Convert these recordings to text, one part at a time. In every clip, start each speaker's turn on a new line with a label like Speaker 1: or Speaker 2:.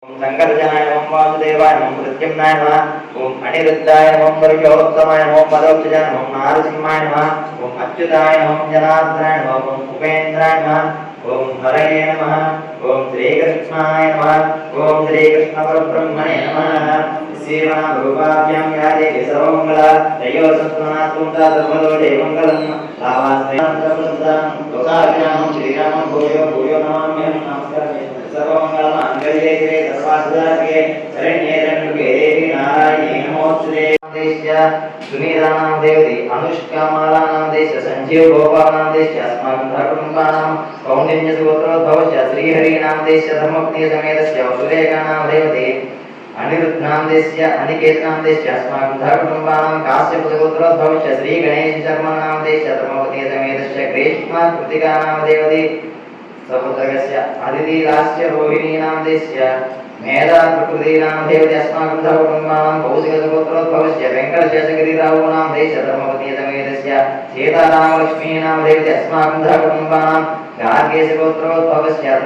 Speaker 1: ओम शंकरजनाय नमः वासुदेवाय नमः प्रद्युम्नाय नमः ओम अनिरुद्धाय नमः पुरुषोत्तमाय नमः मदोक्षजाय नमः नारसिंहाय नमः ओम अच्युताय नमः जनार्दनाय नमः ओम उपेन्द्राय नमः ओम हरये नमः ओम श्रीकृष्णाय नमः ओम श्रीकृष्णपरब्रह्मणे नमः सेवना रूपाभ्यां या देवी सर्वमङ्गला तयो सत्त्वनात्मता सर्वदोषे मङ्गलं लाभास्त्रयं लोकाभिरामं श्रीरामं भूयो भूयो नमाम्यहं नमस्कारः सर्वमङ्गलमाङ्गल्ये शिवे सर्वार्थसाधिके शरण्ये त्र्यम्बके देवी नारायणी नमोस्तुते देश्य सुनीतानां देवति अनुष्कामालानां देश्य संजीव गोपालानां देश्य अस्माकं धर्मकुटुम्बानां कौण्डिन्यसुगोत्रोद्भवस्य श्रीहरीणां देश्य धर्मपत्नी समेतस्य वसुदेवानां देवति अनिरुद्धां देश्य अनिकेतनां देश्य अस्माकं धर्मकुटुम्बानां काश्यपसुगोत्रोद्भवस्य श्रीगणेशशर्मणां देश्य धर्मपत्नी समेतस्य ग्रीष्मकृतिकानां देवति सपुत्रस्य अदितिरास्य रोहिणीनां देश्य मेधा प्रकृतीनां देवति अस्माकं धर्मकुटुम्बानां कौशिकसुगोत्रोद्भवस्य वेङ्कटशेषगिरिरावूनां देश्य धर्मपत्नी समेतस्य सीतारामलक्ष्मीनां देवति अस्माकं धर्मकुटुम्बानां गार्गेशगोत्रोद्भवस्य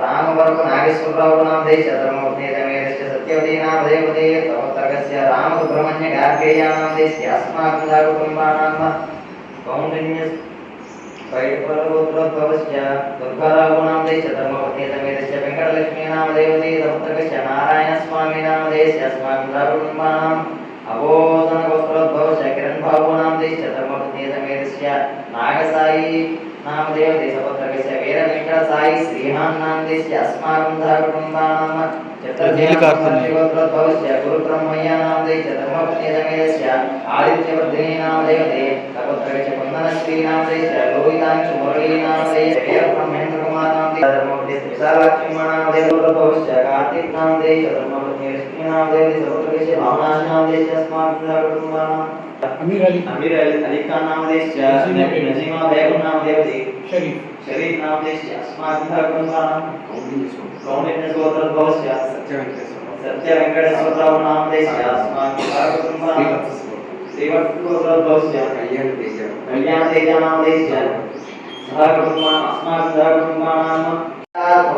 Speaker 1: रामवरप नागेश्वररावूनां देश्य धर्मपत्नी समेतस्य सत्यवतीनां देवति सपुत्रस्य रामसुब्रह्मण्य गार्गेयानां देश्य अस्माकं धर्मकुटुम्बानां कौण्डिन्य वैपरगोत्रोद्भवस्य दुर्गारावूनां देश्य धर्मपत्नी समेतस्य वेङ्कटलक्ष्मीनां देवति सपुत्रस्य नारायणस्वामिनां देश्य अस्माकं धर्मकुटुम्बानाम् अबोधनगोत्रोद्भवस्य किरणबाबूनां देश्य धर्मपत्नी समेतस्य नागसायी नाम देवति सपुत्रस्य वीरवेङ्कटसायी श्रीहान्नां देश्य अस्माकं धर्मकुटुम्बानां चतुर्गोत्रोद्भवस्य गुरुब्रह्मय्यानां देश्य धर्मपत्नी समेतस्य आदित्यवर्धिनीनां देवति सपुत्रस्य कुन्दनश्रीनां देश्य लोहितांशु मुरलीनां देश्य वीरब्रह्मेन्द्रकुमारां देश्य धर्मपत्नी विशालाक्षीमानां देवोद्भवस्य कार्तिकनां देश्य धर्मपत्नी लक्ष्मीनां देवति सपुत्रस्य भावनानां देश्य अस्माकं धर्मकुटुम्बानां अमीर अली खान नाम देश्य नजीमा बेगम नाम देवती शरीफ नाम देश्य अस्माकं धर्मकुटुम्बानां कौण्डिन्यगोत्रोद्भवस्य सत्य वेङ्कटेश्वरराव नाम देश्य अस्माकं धर्मकुटुम्बानां श्रीवत्सगोत्रोद्भवस्य कल्याण तेजा नाम देश्य धर्मकुटुम्बानां अस्माकं धर्मकुटुम्बानां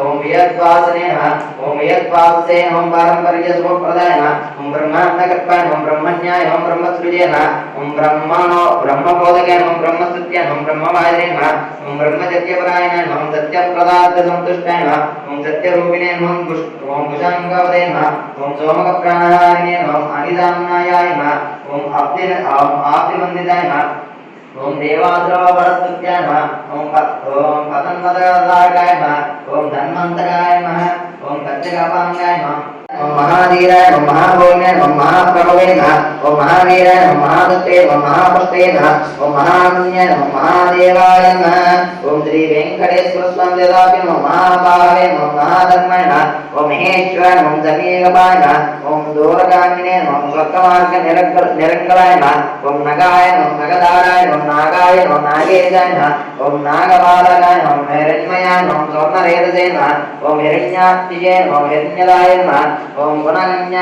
Speaker 1: ओम यद्वासनेन ओम यद्वासेन ओम पारंपर्यसुखप्रदायन ओम ब्रह्माण्डकल्पायन ओम ब्रह्मण्याय ओम ब्रह्मसृजेन ओम ब्रह्मणो ब्रह्मबोधकेन ओम ब्रह्मस्तुत्यन ओम ब्रह्मवादिनेन ओम ब्रह्मचर्यपरायण ओम सत्यप्रदार्थसंतुष्टायन ओम सत्यरूपिणेन ओम कुशाङ्गवदेन ओम सोमकप्राणहारिणेन ओम अनिदान्नायायन ओम आप्तिवन्दितायन ओम देवाद्रवरस्तुत्याय नमः ओम पतन्मदगाय नमः ओम धन्वन्तराय नमः ओम कच्चकापाङ्गाय नमः ओम महाधीराय ओम महाभोगिनाय ओम महाप्रभवे नमः ओम महावीराय ओम महादत्ते ओम महापुष्टे नमः ओम महान्याय ओम महादेवाय नमः ओम श्री वेंकटेश्वर स्वामी देवाय ओम महाभावे ओम महाधर्माय नमः ओम महेश्वर ओम जमीयपाय नमः ओम दूरगामिने ओम स्वर्गमार्ग निरंकलाय नमः ओम नगाय ओम नगदाराय ओम नागाय ओम नागेशाय नमः ओम नागबालकाय ओम हिरण्मयाय ओम स्वर्णरेतसे नमः ओम हिरण्यात्तिजे ओम हिरण्यदाय नमः ओम गुणगण्य